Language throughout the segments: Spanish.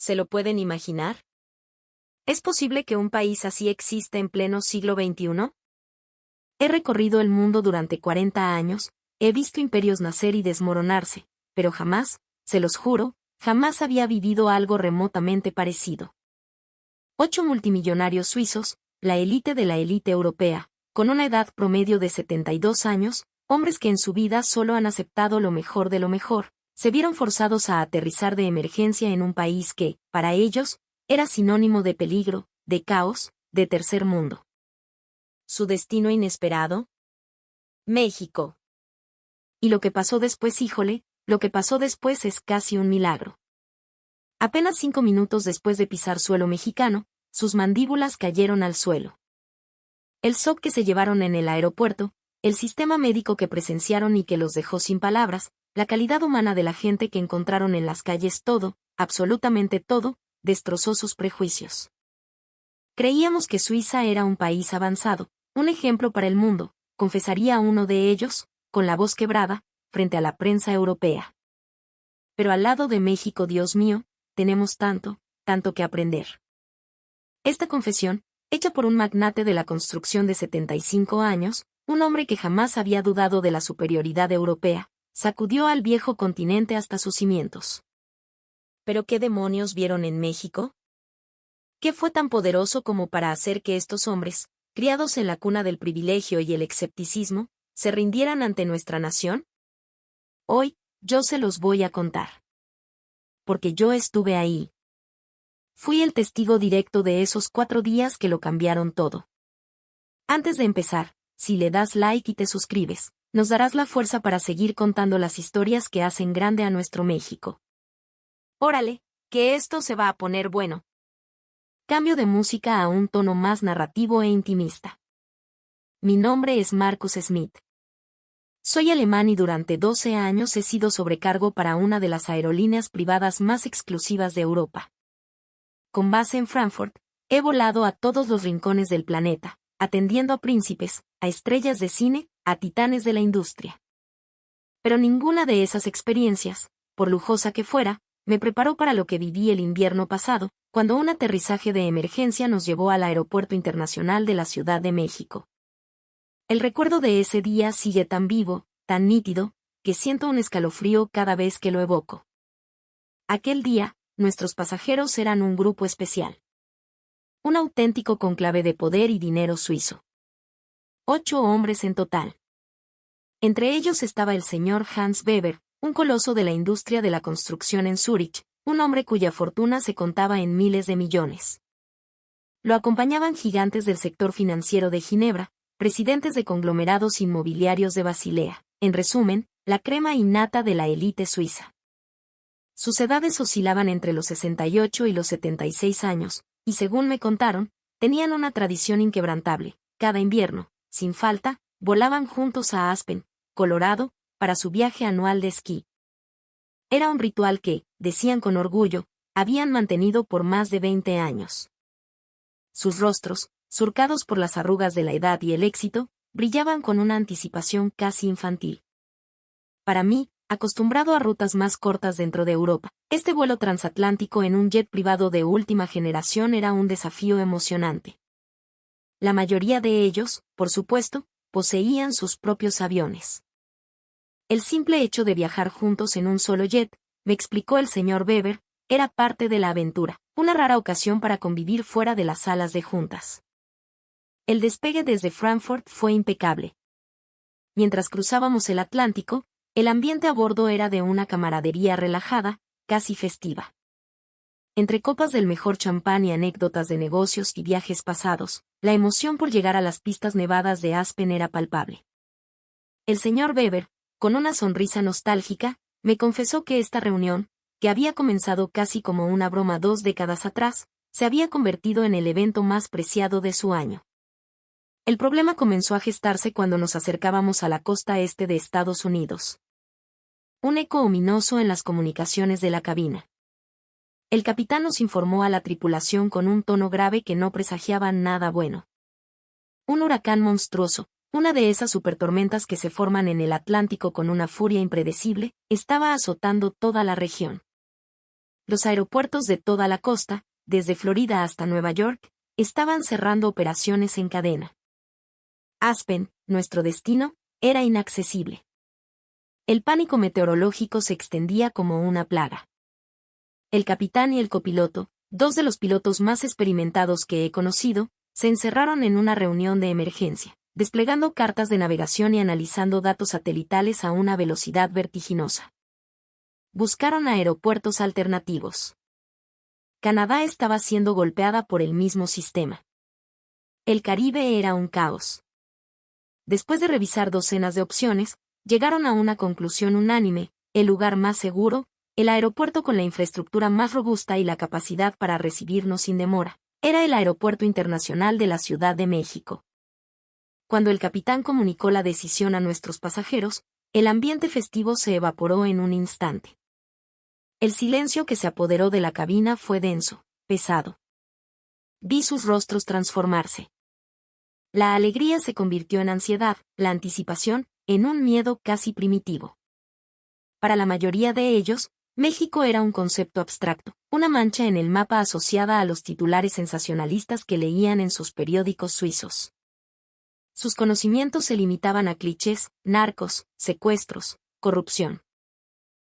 ¿Se lo pueden imaginar? ¿Es posible que un país así exista en pleno siglo XXI? He recorrido el mundo durante 40 años, he visto imperios nacer y desmoronarse, pero jamás, se los juro, jamás había vivido algo remotamente parecido. 8 multimillonarios suizos, la élite de la élite europea, con una edad promedio de 72 años, hombres que en su vida solo han aceptado lo mejor de lo mejor, se vieron forzados a aterrizar de emergencia en un país que, para ellos, era sinónimo de peligro, de caos, de tercer mundo. ¿Su destino inesperado? México. Y lo que pasó después, híjole, lo que pasó después es casi un milagro. Apenas 5 minutos después de pisar suelo mexicano, sus mandíbulas cayeron al suelo. El shock que se llevaron en el aeropuerto, el sistema médico que presenciaron y que los dejó sin palabras, la calidad humana de la gente que encontraron en las calles, todo, absolutamente todo, destrozó sus prejuicios. Creíamos que Suiza era un país avanzado, un ejemplo para el mundo, confesaría uno de ellos, con la voz quebrada, frente a la prensa europea. Pero al lado de México, Dios mío, tenemos tanto, tanto que aprender. Esta confesión, hecha por un magnate de la construcción de 75 años, un hombre que jamás había dudado de la superioridad europea, sacudió al viejo continente hasta sus cimientos. ¿Pero qué demonios vieron en México? ¿Qué fue tan poderoso como para hacer que estos hombres, criados en la cuna del privilegio y el escepticismo, se rindieran ante nuestra nación? Hoy, yo se los voy a contar. Porque yo estuve ahí. Fui el testigo directo de esos 4 días que lo cambiaron todo. Antes de empezar, si le das like y te suscribes, nos darás la fuerza para seguir contando las historias que hacen grande a nuestro México. Órale, que esto se va a poner bueno. Cambio de música a un tono más narrativo e intimista. Mi nombre es Marcus Smith. Soy alemán y durante 12 años he sido sobrecargo para una de las aerolíneas privadas más exclusivas de Europa. Con base en Frankfurt, he volado a todos los rincones del planeta, atendiendo a príncipes, a estrellas de cine, a titanes de la industria. Pero ninguna de esas experiencias, por lujosa que fuera, me preparó para lo que viví el invierno pasado, cuando un aterrizaje de emergencia nos llevó al Aeropuerto Internacional de la Ciudad de México. El recuerdo de ese día sigue tan vivo, tan nítido, que siento un escalofrío cada vez que lo evoco. Aquel día, nuestros pasajeros eran un grupo especial. Un auténtico conclave de poder y dinero suizo. 8 hombres en total. Entre ellos estaba el señor Hans Weber, un coloso de la industria de la construcción en Zúrich, un hombre cuya fortuna se contaba en miles de millones. Lo acompañaban gigantes del sector financiero de Ginebra, presidentes de conglomerados inmobiliarios de Basilea, en resumen, la crema innata de la élite suiza. Sus edades oscilaban entre los 68 y los 76 años, y según me contaron, tenían una tradición inquebrantable. Cada invierno, sin falta, volaban juntos a Aspen, Colorado, para su viaje anual de esquí. Era un ritual que, decían con orgullo, habían mantenido por más de 20 años. Sus rostros, surcados por las arrugas de la edad y el éxito, brillaban con una anticipación casi infantil. Para mí, acostumbrado a rutas más cortas dentro de Europa, este vuelo transatlántico en un jet privado de última generación era un desafío emocionante. La mayoría de ellos, por supuesto, poseían sus propios aviones. El simple hecho de viajar juntos en un solo jet, me explicó el señor Weber, era parte de la aventura, una rara ocasión para convivir fuera de las salas de juntas. El despegue desde Frankfurt fue impecable. Mientras cruzábamos el Atlántico, el ambiente a bordo era de una camaradería relajada, casi festiva. Entre copas del mejor champán y anécdotas de negocios y viajes pasados, la emoción por llegar a las pistas nevadas de Aspen era palpable. El señor Weber, con una sonrisa nostálgica, me confesó que esta reunión, que había comenzado casi como una broma 2 décadas atrás, se había convertido en el evento más preciado de su año. El problema comenzó a gestarse cuando nos acercábamos a la costa este de Estados Unidos. Un eco ominoso en las comunicaciones de la cabina. El capitán nos informó a la tripulación con un tono grave que no presagiaba nada bueno. Un huracán monstruoso, una de esas supertormentas que se forman en el Atlántico con una furia impredecible, estaba azotando toda la región. Los aeropuertos de toda la costa, desde Florida hasta Nueva York, estaban cerrando operaciones en cadena. Aspen, nuestro destino, era inaccesible. El pánico meteorológico se extendía como una plaga. El capitán y el copiloto, dos de los pilotos más experimentados que he conocido, se encerraron en una reunión de emergencia, desplegando cartas de navegación y analizando datos satelitales a una velocidad vertiginosa. Buscaron aeropuertos alternativos. Canadá estaba siendo golpeada por el mismo sistema. El Caribe era un caos. Después de revisar docenas de opciones, llegaron a una conclusión unánime: el lugar más seguro, el aeropuerto con la infraestructura más robusta y la capacidad para recibirnos sin demora, era el Aeropuerto Internacional de la Ciudad de México. Cuando el capitán comunicó la decisión a nuestros pasajeros, el ambiente festivo se evaporó en un instante. El silencio que se apoderó de la cabina fue denso, pesado. Vi sus rostros transformarse. La alegría se convirtió en ansiedad, la anticipación, en un miedo casi primitivo. Para la mayoría de ellos, México era un concepto abstracto, una mancha en el mapa asociada a los titulares sensacionalistas que leían en sus periódicos suizos. Sus conocimientos se limitaban a clichés: narcos, secuestros, corrupción.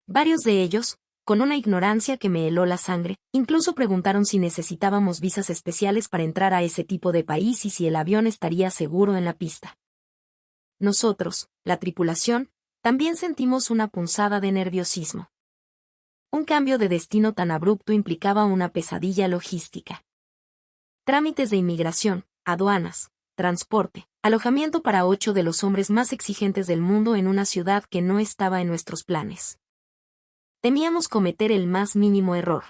Varios de ellos, con una ignorancia que me heló la sangre, incluso preguntaron si necesitábamos visas especiales para entrar a ese tipo de país y si el avión estaría seguro en la pista. Nosotros, la tripulación, también sentimos una punzada de nerviosismo. Un cambio de destino tan abrupto implicaba una pesadilla logística. Trámites de inmigración, aduanas, transporte, alojamiento para 8 de los hombres más exigentes del mundo en una ciudad que no estaba en nuestros planes. Temíamos cometer el más mínimo error.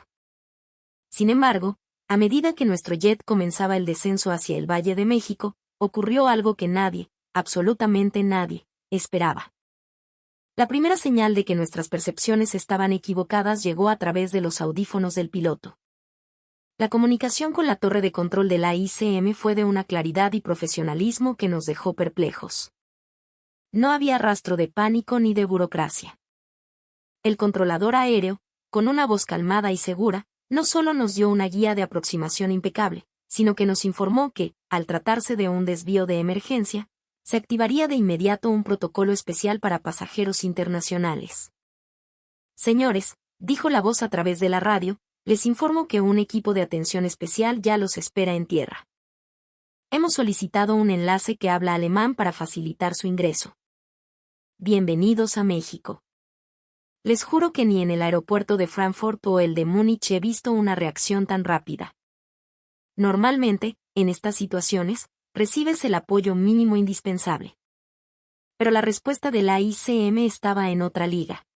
Sin embargo, a medida que nuestro jet comenzaba el descenso hacia el Valle de México, ocurrió algo que nadie, absolutamente nadie, esperaba. La primera señal de que nuestras percepciones estaban equivocadas llegó a través de los audífonos del piloto. La comunicación con la torre de control de la ICM fue de una claridad y profesionalismo que nos dejó perplejos. No había rastro de pánico ni de burocracia. El controlador aéreo, con una voz calmada y segura, no solo nos dio una guía de aproximación impecable, sino que nos informó que, al tratarse de un desvío de emergencia, se activaría de inmediato un protocolo especial para pasajeros internacionales. Señores, dijo la voz a través de la radio, les informo que un equipo de atención especial ya los espera en tierra. Hemos solicitado un enlace que habla alemán para facilitar su ingreso. Bienvenidos a México. Les juro que ni en el aeropuerto de Frankfurt o el de Múnich he visto una reacción tan rápida. Normalmente, en estas situaciones, recibes el apoyo mínimo indispensable. Pero la respuesta de la ICM estaba en otra liga.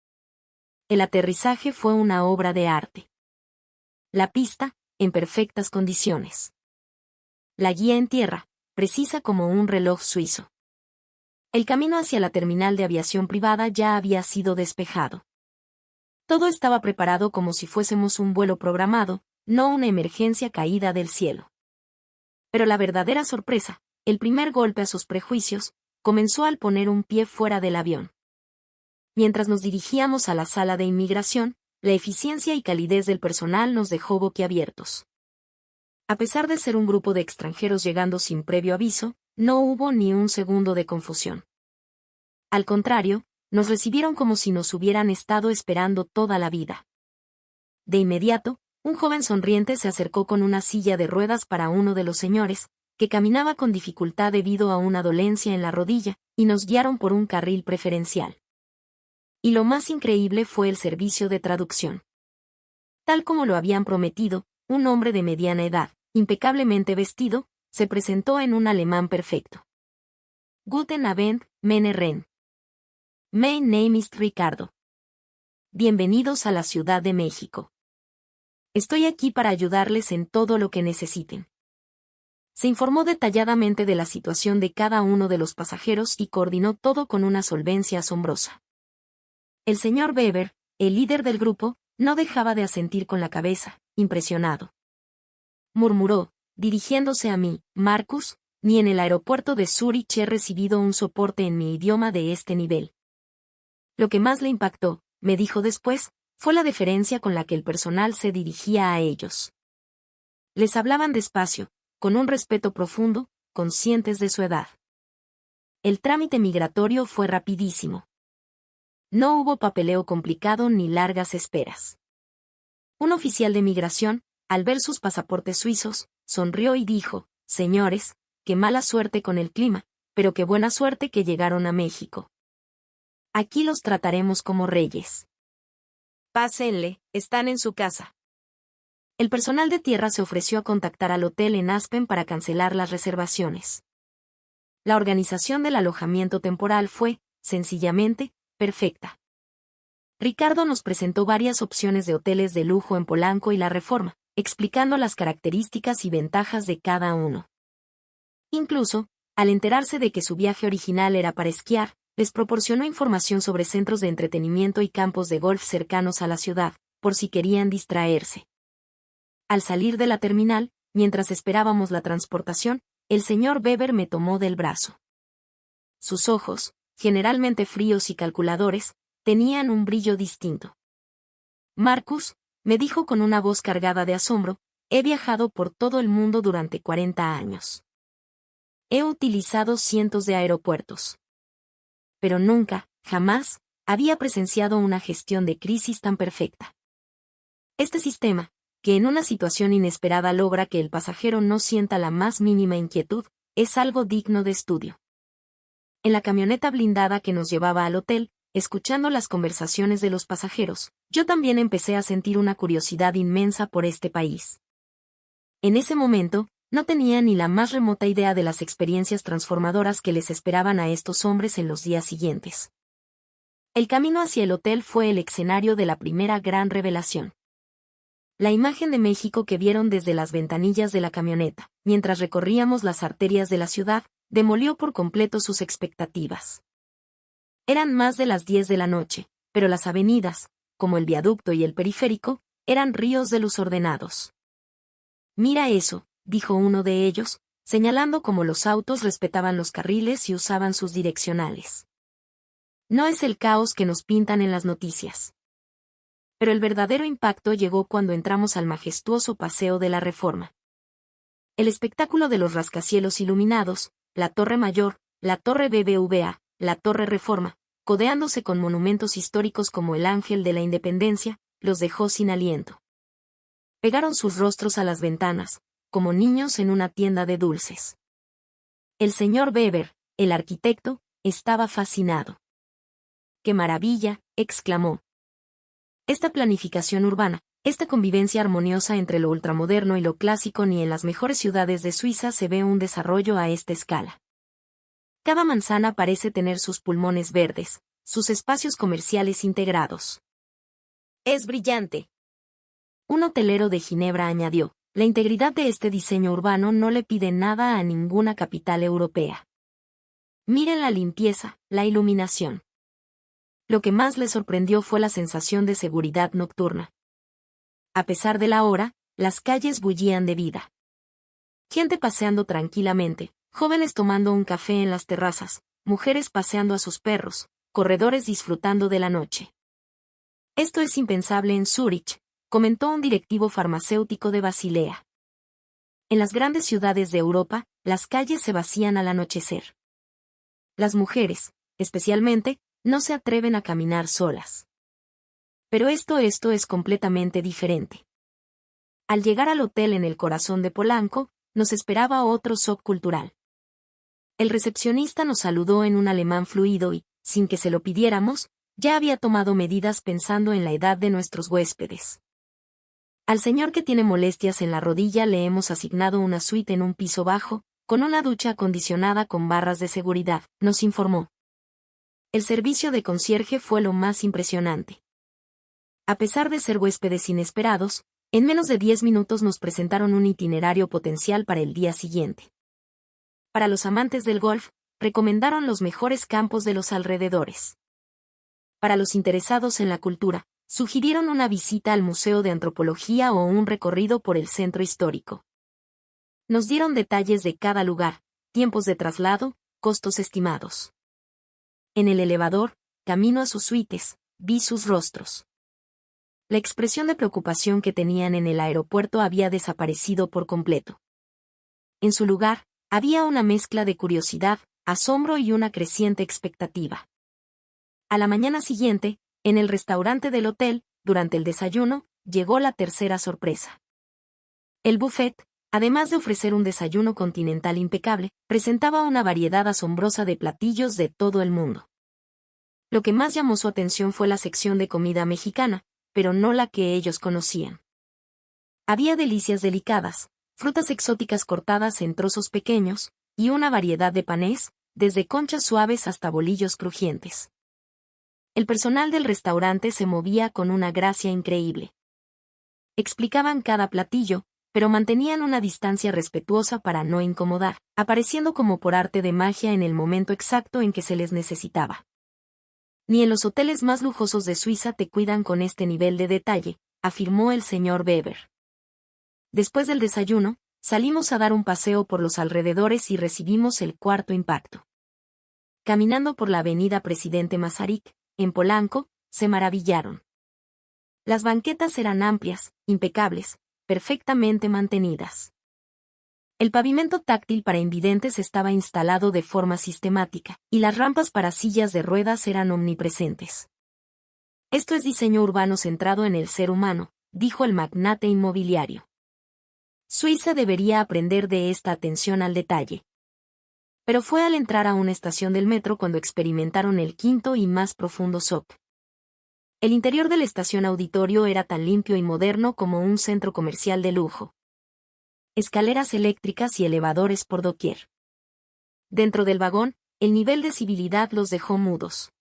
El aterrizaje fue una obra de arte. La pista, en perfectas condiciones. La guía en tierra, precisa como un reloj suizo. El camino hacia la terminal de aviación privada ya había sido despejado. Todo estaba preparado como si fuésemos un vuelo programado, no una emergencia caída del cielo. Pero la verdadera sorpresa, el primer golpe a sus prejuicios, comenzó al poner un pie fuera del avión. Mientras nos dirigíamos a la sala de inmigración, la eficiencia y calidez del personal nos dejó boquiabiertos. A pesar de ser un grupo de extranjeros llegando sin previo aviso, no hubo ni un segundo de confusión. Al contrario, nos recibieron como si nos hubieran estado esperando toda la vida. De inmediato, un joven sonriente se acercó con una silla de ruedas para uno de los señores, que caminaba con dificultad debido a una dolencia en la rodilla, y nos guiaron por un carril preferencial. Y lo más increíble fue el servicio de traducción. Tal como lo habían prometido, un hombre de mediana edad, impecablemente vestido, se presentó en un alemán perfecto. Guten Abend, meine Herren. Mein name is Ricardo. Bienvenidos a la Ciudad de México. Estoy aquí para ayudarles en todo lo que necesiten. Se informó detalladamente de la situación de cada uno de los pasajeros y coordinó todo con una solvencia asombrosa. El señor Weber, el líder del grupo, no dejaba de asentir con la cabeza, impresionado. Murmuró, dirigiéndose a mí: Marcus, ni en el aeropuerto de Zúrich he recibido un soporte en mi idioma de este nivel. Lo que más le impactó, me dijo después, fue la deferencia con la que el personal se dirigía a ellos. Les hablaban despacio, con un respeto profundo, conscientes de su edad. El trámite migratorio fue rapidísimo. No hubo papeleo complicado ni largas esperas. Un oficial de migración, al ver sus pasaportes suizos, sonrió y dijo: «Señores, qué mala suerte con el clima, pero qué buena suerte que llegaron a México. Aquí los trataremos como reyes. Pásenle, están en su casa». El personal de tierra se ofreció a contactar al hotel en Aspen para cancelar las reservaciones. La organización del alojamiento temporal fue, sencillamente, perfecta. Ricardo nos presentó varias opciones de hoteles de lujo en Polanco y La Reforma, explicando las características y ventajas de cada uno. Incluso, al enterarse de que su viaje original era para esquiar, les proporcionó información sobre centros de entretenimiento y campos de golf cercanos a la ciudad, por si querían distraerse. Al salir de la terminal, mientras esperábamos la transportación, el señor Weber me tomó del brazo. Sus ojos, generalmente fríos y calculadores, tenían un brillo distinto. «Marcus», me dijo con una voz cargada de asombro, «he viajado por todo el mundo durante 40 años. He utilizado cientos de aeropuertos. Pero nunca, jamás, había presenciado una gestión de crisis tan perfecta. Este sistema, que en una situación inesperada logra que el pasajero no sienta la más mínima inquietud, es algo digno de estudio». En la camioneta blindada que nos llevaba al hotel, escuchando las conversaciones de los pasajeros, yo también empecé a sentir una curiosidad inmensa por este país. En ese momento, no tenía ni la más remota idea de las experiencias transformadoras que les esperaban a estos hombres en los días siguientes. El camino hacia el hotel fue el escenario de la primera gran revelación. La imagen de México que vieron desde las ventanillas de la camioneta, mientras recorríamos las arterias de la ciudad, demolió por completo sus expectativas. Eran más de las 10 de la noche, pero las avenidas, como el viaducto y el periférico, eran ríos de luz ordenados. «Mira eso», dijo uno de ellos, señalando cómo los autos respetaban los carriles y usaban sus direccionales. «No es el caos que nos pintan en las noticias». Pero el verdadero impacto llegó cuando entramos al majestuoso Paseo de la Reforma. El espectáculo de los rascacielos iluminados, la Torre Mayor, la Torre BBVA, la Torre Reforma, codeándose con monumentos históricos como el Ángel de la Independencia, los dejó sin aliento. Pegaron sus rostros a las ventanas, como niños en una tienda de dulces. El señor Weber, el arquitecto, estaba fascinado. «¡Qué maravilla!», exclamó. Esta planificación urbana, esta convivencia armoniosa entre lo ultramoderno y lo clásico, ni en las mejores ciudades de Suiza se ve un desarrollo a esta escala. Cada manzana parece tener sus pulmones verdes, sus espacios comerciales integrados. «Es brillante». Un hotelero de Ginebra añadió: «La integridad de este diseño urbano no le pide nada a ninguna capital europea. Miren la limpieza, la iluminación». Lo que más le sorprendió fue la sensación de seguridad nocturna. A pesar de la hora, las calles bullían de vida. Gente paseando tranquilamente, jóvenes tomando un café en las terrazas, mujeres paseando a sus perros, corredores disfrutando de la noche. «Esto es impensable en Zúrich», comentó un directivo farmacéutico de Basilea. «En las grandes ciudades de Europa, las calles se vacían al anochecer. Las mujeres, especialmente, no se atreven a caminar solas. Pero esto es completamente diferente». Al llegar al hotel en el corazón de Polanco, nos esperaba otro shock cultural. El recepcionista nos saludó en un alemán fluido y, sin que se lo pidiéramos, ya había tomado medidas pensando en la edad de nuestros huéspedes. «Al señor que tiene molestias en la rodilla le hemos asignado una suite en un piso bajo, con una ducha acondicionada con barras de seguridad», nos informó. El servicio de concierge fue lo más impresionante. A pesar de ser huéspedes inesperados, en menos de 10 minutos nos presentaron un itinerario potencial para el día siguiente. Para los amantes del golf, recomendaron los mejores campos de los alrededores. Para los interesados en la cultura, sugirieron una visita al Museo de Antropología o un recorrido por el centro histórico. Nos dieron detalles de cada lugar, tiempos de traslado, costos estimados. En el elevador, camino a sus suites, vi sus rostros. La expresión de preocupación que tenían en el aeropuerto había desaparecido por completo. En su lugar, había una mezcla de curiosidad, asombro y una creciente expectativa. A la mañana siguiente, en el restaurante del hotel, durante el desayuno, llegó la tercera sorpresa. El buffet, además de ofrecer un desayuno continental impecable, presentaba una variedad asombrosa de platillos de todo el mundo. Lo que más llamó su atención fue la sección de comida mexicana, pero no la que ellos conocían. Había delicias delicadas, frutas exóticas cortadas en trozos pequeños, y una variedad de panés, desde conchas suaves hasta bolillos crujientes. El personal del restaurante se movía con una gracia increíble. Explicaban cada platillo, pero mantenían una distancia respetuosa para no incomodar, apareciendo como por arte de magia en el momento exacto en que se les necesitaba. Ni en los hoteles más lujosos de Suiza te cuidan con este nivel de detalle, afirmó el señor Weber. Después del desayuno, salimos a dar un paseo por los alrededores y recibimos el cuarto impacto. Caminando por la avenida Presidente Masaryk, en Polanco, se maravillaron. Las banquetas eran amplias, impecables, perfectamente mantenidas. El pavimento táctil para invidentes estaba instalado de forma sistemática, y las rampas para sillas de ruedas eran omnipresentes. Esto es diseño urbano centrado en el ser humano, dijo el magnate inmobiliario. Suiza debería aprender de esta atención al detalle. Pero fue al entrar a una estación del metro cuando experimentaron el quinto y más profundo shock. El interior de la estación auditorio era tan limpio y moderno como un centro comercial de lujo. Escaleras eléctricas y elevadores por doquier. Dentro del vagón, el nivel de civilidad los dejó mudos.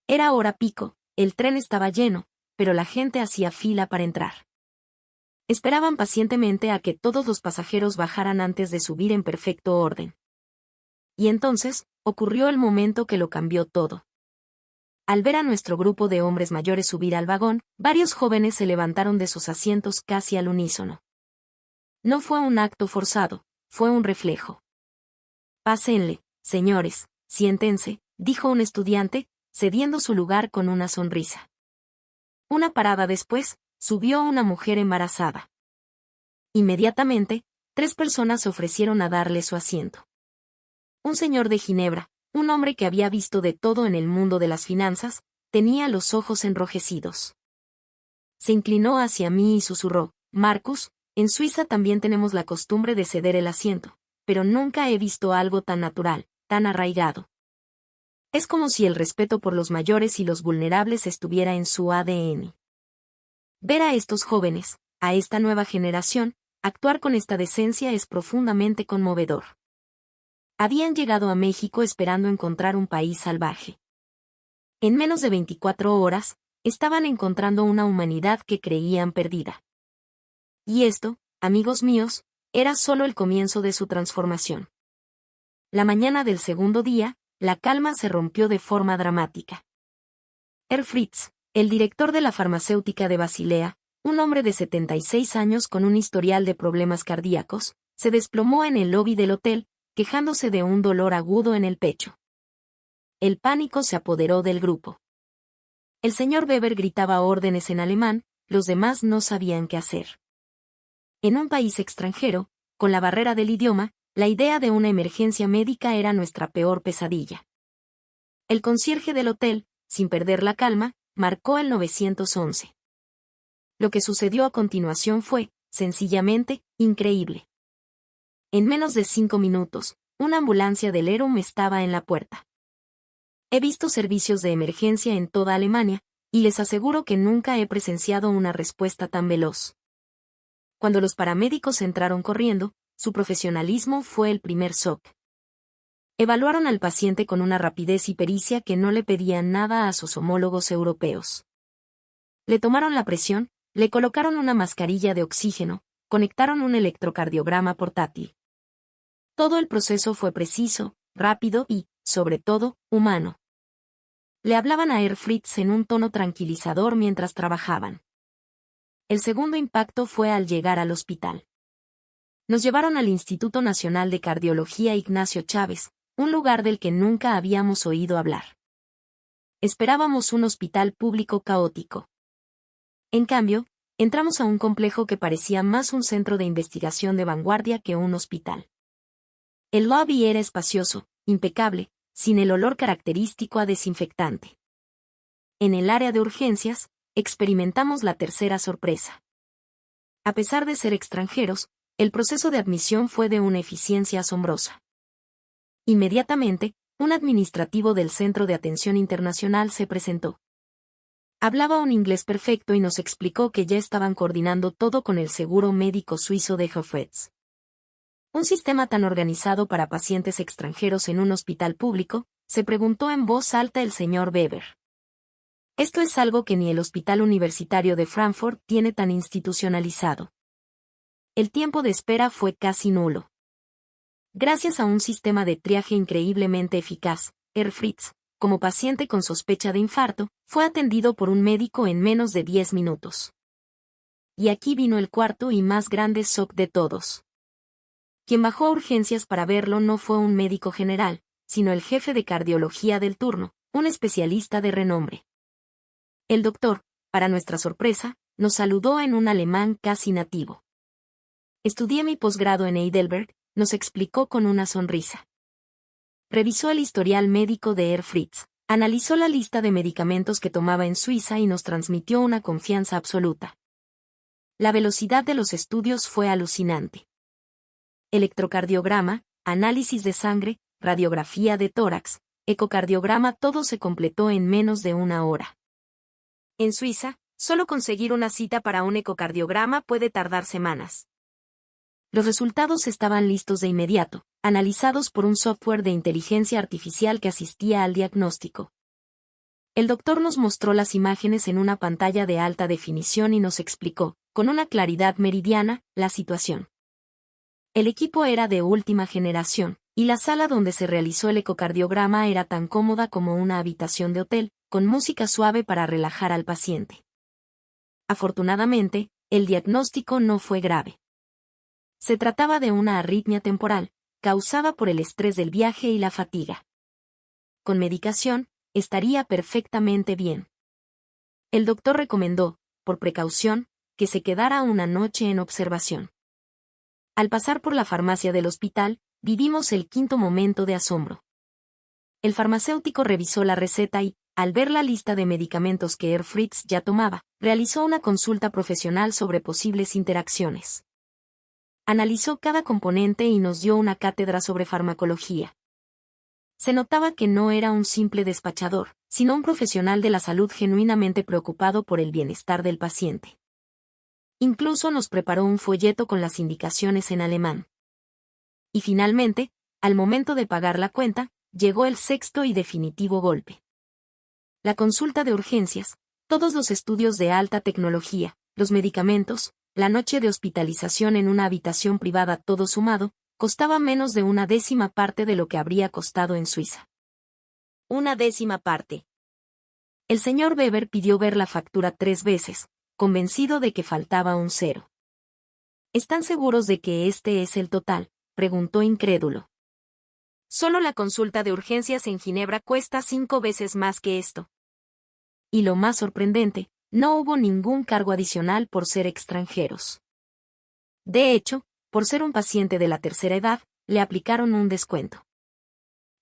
Era hora pico, el tren estaba lleno, pero la gente hacía fila para entrar. Esperaban pacientemente a que todos los pasajeros bajaran antes de subir en perfecto orden. Y entonces, ocurrió el momento que lo cambió todo. Al ver a nuestro grupo de hombres mayores subir al vagón, varios jóvenes se levantaron de sus asientos casi al unísono. No fue un acto forzado, fue un reflejo. Pásenle, señores, siéntense, dijo un estudiante, cediendo su lugar con una sonrisa. Una parada después, subió una mujer embarazada. Inmediatamente, 3 personas se ofrecieron a darle su asiento. Un señor de Ginebra, un hombre que había visto de todo en el mundo de las finanzas, tenía los ojos enrojecidos. Se inclinó hacia mí y susurró, Marcus, en Suiza también tenemos la costumbre de ceder el asiento, pero nunca he visto algo tan natural, tan arraigado. Es como si el respeto por los mayores y los vulnerables estuviera en su ADN. Ver a estos jóvenes, a esta nueva generación, actuar con esta decencia es profundamente conmovedor. Habían llegado a México esperando encontrar un país salvaje. En menos de 24 horas, estaban encontrando una humanidad que creían perdida. Y esto, amigos míos, era solo el comienzo de su transformación. La mañana del segundo día, la calma se rompió de forma dramática. Herr Fritz, el director de la farmacéutica de Basilea, un hombre de 76 años con un historial de problemas cardíacos, se desplomó en el lobby del hotel, quejándose de un dolor agudo en el pecho. El pánico se apoderó del grupo. El señor Weber gritaba órdenes en alemán, los demás no sabían qué hacer. En un país extranjero, con la barrera del idioma, la idea de una emergencia médica era nuestra peor pesadilla. El concierge del hotel, sin perder la calma, marcó el 911. Lo que sucedió a continuación fue, sencillamente, increíble. En menos de 5 minutos, una ambulancia del ERUM estaba en la puerta. He visto servicios de emergencia en toda Alemania, y les aseguro que nunca he presenciado una respuesta tan veloz. Cuando los paramédicos entraron corriendo, su profesionalismo fue el primer shock. Evaluaron al paciente con una rapidez y pericia que no le pedían nada a sus homólogos europeos. Le tomaron la presión, le colocaron una mascarilla de oxígeno, conectaron un electrocardiograma portátil. Todo el proceso fue preciso, rápido y, sobre todo, humano. Le hablaban a Herr Fritz en un tono tranquilizador mientras trabajaban. El segundo impacto fue al llegar al hospital. Nos llevaron al Instituto Nacional de Cardiología Ignacio Chávez, un lugar del que nunca habíamos oído hablar. Esperábamos un hospital público caótico. En cambio, entramos a un complejo que parecía más un centro de investigación de vanguardia que un hospital. El lobby era espacioso, impecable, sin el olor característico a desinfectante. En el área de urgencias, experimentamos la tercera sorpresa. A pesar de ser extranjeros, el proceso de admisión fue de una eficiencia asombrosa. Inmediatamente, un administrativo del Centro de Atención Internacional se presentó. Hablaba un inglés perfecto y nos explicó que ya estaban coordinando todo con el seguro médico suizo de Hofretz. Un sistema tan organizado para pacientes extranjeros en un hospital público, se preguntó en voz alta el señor Weber. Esto es algo que ni el Hospital Universitario de Frankfurt tiene tan institucionalizado. El tiempo de espera fue casi nulo. Gracias a un sistema de triaje increíblemente eficaz, Herr Fritz, como paciente con sospecha de infarto, fue atendido por un médico en menos de 10 minutos. Y aquí vino el cuarto y más grande shock de todos. Quien bajó a urgencias para verlo no fue un médico general, sino el jefe de cardiología del turno, un especialista de renombre. El doctor, para nuestra sorpresa, nos saludó en un alemán casi nativo. Estudié mi posgrado en Heidelberg, nos explicó con una sonrisa. Revisó el historial médico de Herr Fritz, analizó la lista de medicamentos que tomaba en Suiza y nos transmitió una confianza absoluta. La velocidad de los estudios fue alucinante. Electrocardiograma, análisis de sangre, radiografía de tórax, ecocardiograma, todo se completó en menos de una hora. En Suiza, solo conseguir una cita para un ecocardiograma puede tardar semanas. Los resultados estaban listos de inmediato, analizados por un software de inteligencia artificial que asistía al diagnóstico. El doctor nos mostró las imágenes en una pantalla de alta definición y nos explicó, con una claridad meridiana, la situación. El equipo era de última generación, y la sala donde se realizó el ecocardiograma era tan cómoda como una habitación de hotel, con música suave para relajar al paciente. Afortunadamente, el diagnóstico no fue grave. Se trataba de una arritmia temporal, causada por el estrés del viaje y la fatiga. Con medicación, estaría perfectamente bien. El doctor recomendó, por precaución, que se quedara una noche en observación. Al pasar por la farmacia del hospital, vivimos el quinto momento de asombro. El farmacéutico revisó la receta y, al ver la lista de medicamentos que Herr Fritz ya tomaba, realizó una consulta profesional sobre posibles interacciones. Analizó cada componente y nos dio una cátedra sobre farmacología. Se notaba que no era un simple despachador, sino un profesional de la salud genuinamente preocupado por el bienestar del paciente. Incluso nos preparó un folleto con las indicaciones en alemán. Y finalmente, al momento de pagar la cuenta, llegó el sexto y definitivo golpe. La consulta de urgencias, todos los estudios de alta tecnología, los medicamentos, la noche de hospitalización en una habitación privada, todo sumado, costaba menos de una décima parte de lo que habría costado en Suiza. Una décima parte. El señor Weber pidió ver la factura 3 veces, convencido de que faltaba un cero. ¿Están seguros de que este es el total?, preguntó incrédulo. Solo la consulta de urgencias en Ginebra cuesta 5 veces más que esto. Y lo más sorprendente, no hubo ningún cargo adicional por ser extranjeros. De hecho, por ser un paciente de la tercera edad, le aplicaron un descuento.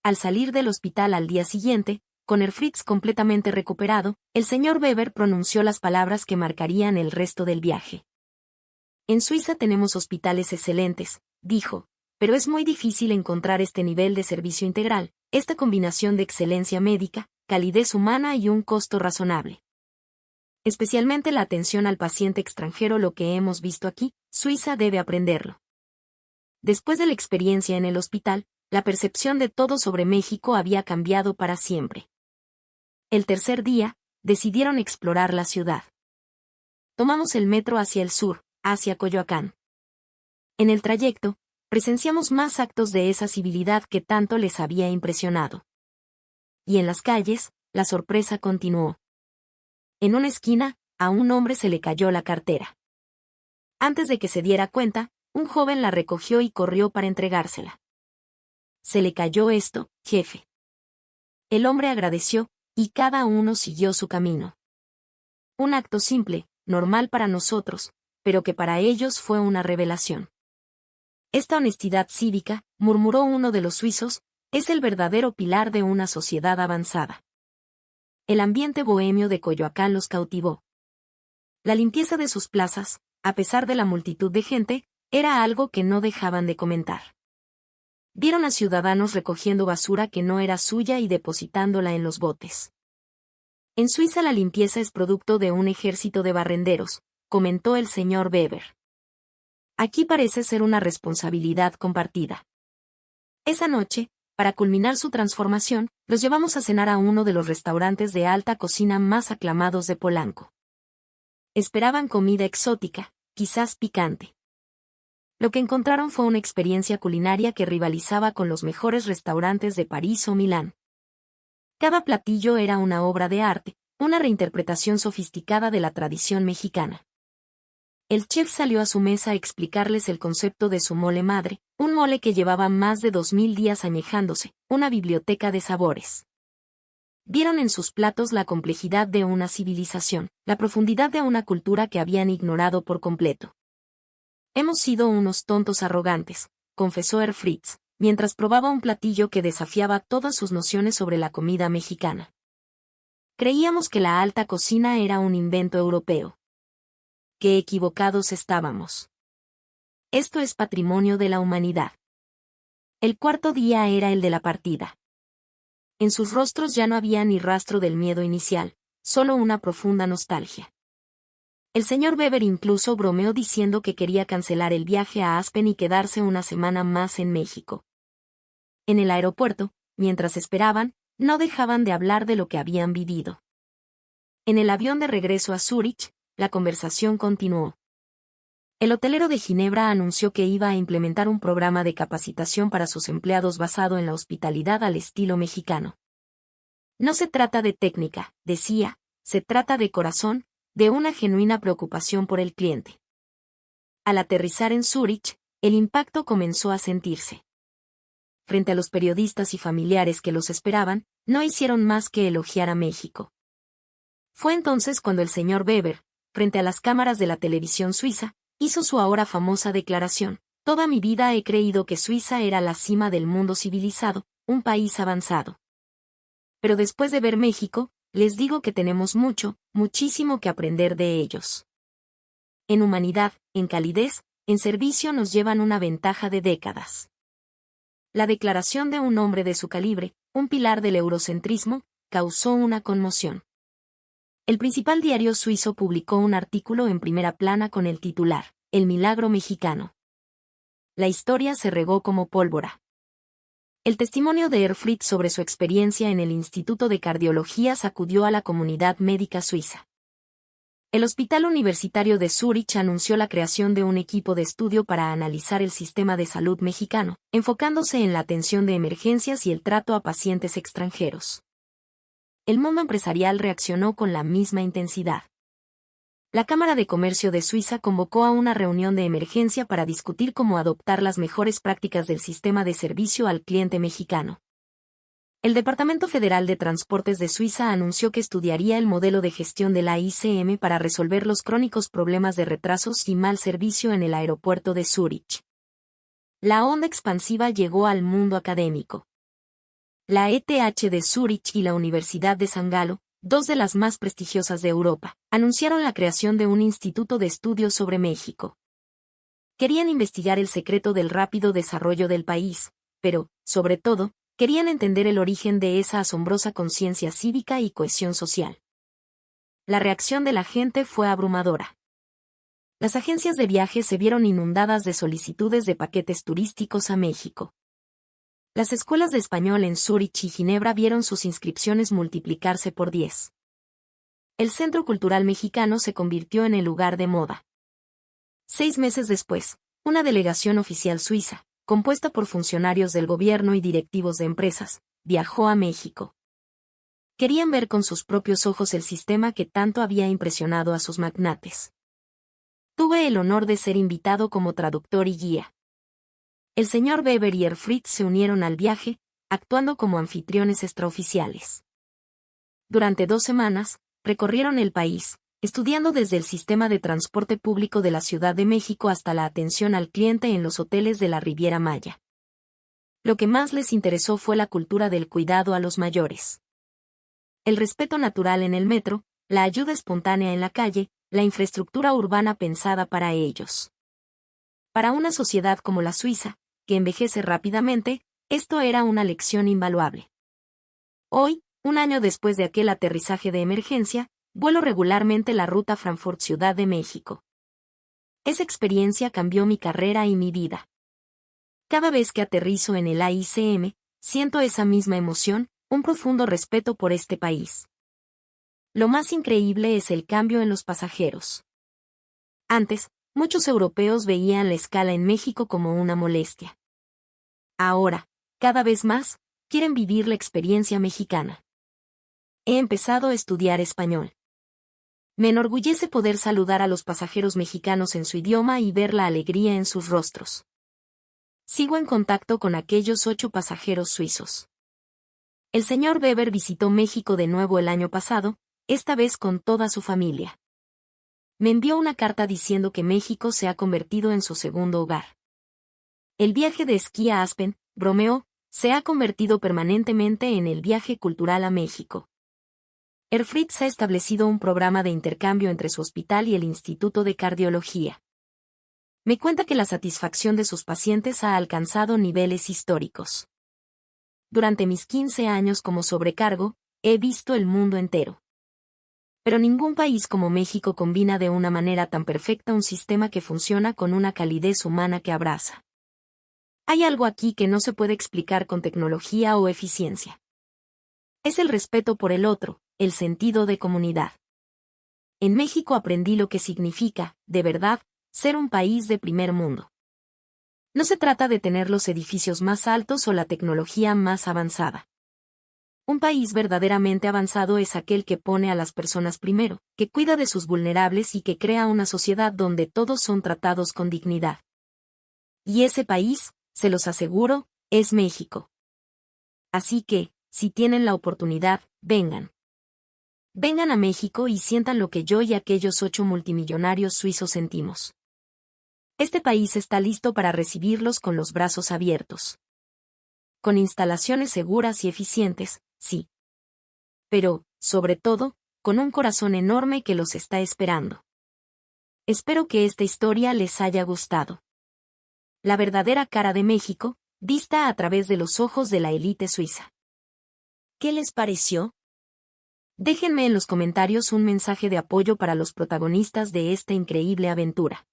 Al salir del hospital al día siguiente, con Herr Fritz completamente recuperado, el señor Weber pronunció las palabras que marcarían el resto del viaje. En Suiza tenemos hospitales excelentes, dijo, pero es muy difícil encontrar este nivel de servicio integral, esta combinación de excelencia médica, calidez humana y un costo razonable. Especialmente la atención al paciente extranjero, lo que hemos visto aquí, Suiza debe aprenderlo. Después de la experiencia en el hospital, la percepción de todo sobre México había cambiado para siempre. El tercer día, decidieron explorar la ciudad. Tomamos el metro hacia el sur, hacia Coyoacán. En el trayecto, presenciamos más actos de esa civilidad que tanto les había impresionado. Y en las calles, la sorpresa continuó. En una esquina, a un hombre se le cayó la cartera. Antes de que se diera cuenta, un joven la recogió y corrió para entregársela. Se le cayó esto, jefe. El hombre agradeció, y cada uno siguió su camino. Un acto simple, normal para nosotros, pero que para ellos fue una revelación. Esta honestidad cívica, murmuró uno de los suizos, es el verdadero pilar de una sociedad avanzada. El ambiente bohemio de Coyoacán los cautivó. La limpieza de sus plazas, a pesar de la multitud de gente, era algo que no dejaban de comentar. Vieron a ciudadanos recogiendo basura que no era suya y depositándola en los botes. En Suiza la limpieza es producto de un ejército de barrenderos, comentó el señor Weber. Aquí parece ser una responsabilidad compartida. Esa noche, para culminar su transformación, los llevamos a cenar a uno de los restaurantes de alta cocina más aclamados de Polanco. Esperaban comida exótica, quizás picante. Lo que encontraron fue una experiencia culinaria que rivalizaba con los mejores restaurantes de París o Milán. Cada platillo era una obra de arte, una reinterpretación sofisticada de la tradición mexicana. El chef salió a su mesa a explicarles el concepto de su mole madre, un mole que llevaba más de 2000 días añejándose, una biblioteca de sabores. Vieron en sus platos la complejidad de una civilización, la profundidad de una cultura que habían ignorado por completo. Hemos sido unos tontos arrogantes, confesó Herr Fritz, mientras probaba un platillo que desafiaba todas sus nociones sobre la comida mexicana. Creíamos que la alta cocina era un invento europeo. Qué equivocados estábamos. Esto es patrimonio de la humanidad. El cuarto día era el de la partida. En sus rostros ya no había ni rastro del miedo inicial, solo una profunda nostalgia. El señor Weber incluso bromeó diciendo que quería cancelar el viaje a Aspen y quedarse una semana más en México. En el aeropuerto, mientras esperaban, no dejaban de hablar de lo que habían vivido. En el avión de regreso a Zúrich, la conversación continuó. El hotelero de Ginebra anunció que iba a implementar un programa de capacitación para sus empleados basado en la hospitalidad al estilo mexicano. No se trata de técnica, decía, se trata de corazón, de una genuina preocupación por el cliente. Al aterrizar en Zúrich, el impacto comenzó a sentirse. Frente a los periodistas y familiares que los esperaban, no hicieron más que elogiar a México. Fue entonces cuando el señor Weber, frente a las cámaras de la televisión suiza, hizo su ahora famosa declaración: toda mi vida he creído que Suiza era la cima del mundo civilizado, un país avanzado. Pero después de ver México, les digo que tenemos mucho, muchísimo que aprender de ellos. En humanidad, en calidez, en servicio nos llevan una ventaja de décadas. La declaración de un hombre de su calibre, un pilar del eurocentrismo, causó una conmoción. El principal diario suizo publicó un artículo en primera plana con el titular: El milagro mexicano. La historia se regó como pólvora. El testimonio de Herr Fritz sobre su experiencia en el Instituto de Cardiología sacudió a la comunidad médica suiza. El Hospital Universitario de Zúrich anunció la creación de un equipo de estudio para analizar el sistema de salud mexicano, enfocándose en la atención de emergencias y el trato a pacientes extranjeros. El mundo empresarial reaccionó con la misma intensidad. La Cámara de Comercio de Suiza convocó a una reunión de emergencia para discutir cómo adoptar las mejores prácticas del sistema de servicio al cliente mexicano. El Departamento Federal de Transportes de Suiza anunció que estudiaría el modelo de gestión de la ICM para resolver los crónicos problemas de retrasos y mal servicio en el aeropuerto de Zúrich. La onda expansiva llegó al mundo académico. La ETH de Zúrich y la Universidad de San Galo, dos de las más prestigiosas de Europa, anunciaron la creación de un instituto de estudios sobre México. Querían investigar el secreto del rápido desarrollo del país, pero, sobre todo, querían entender el origen de esa asombrosa conciencia cívica y cohesión social. La reacción de la gente fue abrumadora. Las agencias de viajes se vieron inundadas de solicitudes de paquetes turísticos a México. Las escuelas de español en Zúrich y Ginebra vieron sus inscripciones multiplicarse por 10. El Centro Cultural Mexicano se convirtió en el lugar de moda. 6 meses después, una delegación oficial suiza, compuesta por funcionarios del gobierno y directivos de empresas, viajó a México. Querían ver con sus propios ojos el sistema que tanto había impresionado a sus magnates. Tuve el honor de ser invitado como traductor y guía. El señor Weber y Herr Fritz se unieron al viaje, actuando como anfitriones extraoficiales. Durante 2 semanas, recorrieron el país, estudiando desde el sistema de transporte público de la Ciudad de México hasta la atención al cliente en los hoteles de la Riviera Maya. Lo que más les interesó fue la cultura del cuidado a los mayores. El respeto natural en el metro, la ayuda espontánea en la calle, la infraestructura urbana pensada para ellos. Para una sociedad como la Suiza, que envejece rápidamente, esto era una lección invaluable. Hoy, un año después de aquel aterrizaje de emergencia, vuelo regularmente la ruta Frankfurt-Ciudad de México. Esa experiencia cambió mi carrera y mi vida. Cada vez que aterrizo en el AICM, siento esa misma emoción, un profundo respeto por este país. Lo más increíble es el cambio en los pasajeros. Antes, muchos europeos veían la escala en México como una molestia. Ahora, cada vez más, quieren vivir la experiencia mexicana. He empezado a estudiar español. Me enorgullece poder saludar a los pasajeros mexicanos en su idioma y ver la alegría en sus rostros. Sigo en contacto con aquellos 8 pasajeros suizos. El señor Weber visitó México de nuevo el año pasado, esta vez con toda su familia. Me envió una carta diciendo que México se ha convertido en su segundo hogar. El viaje de esquí a Aspen, bromeó, se ha convertido permanentemente en el viaje cultural a México. Air France ha establecido un programa de intercambio entre su hospital y el Instituto de Cardiología. Me cuenta que la satisfacción de sus pacientes ha alcanzado niveles históricos. Durante mis 15 años como sobrecargo, he visto el mundo entero. Pero ningún país como México combina de una manera tan perfecta un sistema que funciona con una calidez humana que abraza. Hay algo aquí que no se puede explicar con tecnología o eficiencia. Es el respeto por el otro, el sentido de comunidad. En México aprendí lo que significa, de verdad, ser un país de primer mundo. No se trata de tener los edificios más altos o la tecnología más avanzada. Un país verdaderamente avanzado es aquel que pone a las personas primero, que cuida de sus vulnerables y que crea una sociedad donde todos son tratados con dignidad. Y ese país, se los aseguro, es México. Así que, si tienen la oportunidad, vengan. Vengan a México y sientan lo que yo y aquellos 8 multimillonarios suizos sentimos. Este país está listo para recibirlos con los brazos abiertos. Con instalaciones seguras y eficientes, sí. Pero, sobre todo, con un corazón enorme que los está esperando. Espero que esta historia les haya gustado. La verdadera cara de México, vista a través de los ojos de la élite suiza. ¿Qué les pareció? Déjenme en los comentarios un mensaje de apoyo para los protagonistas de esta increíble aventura.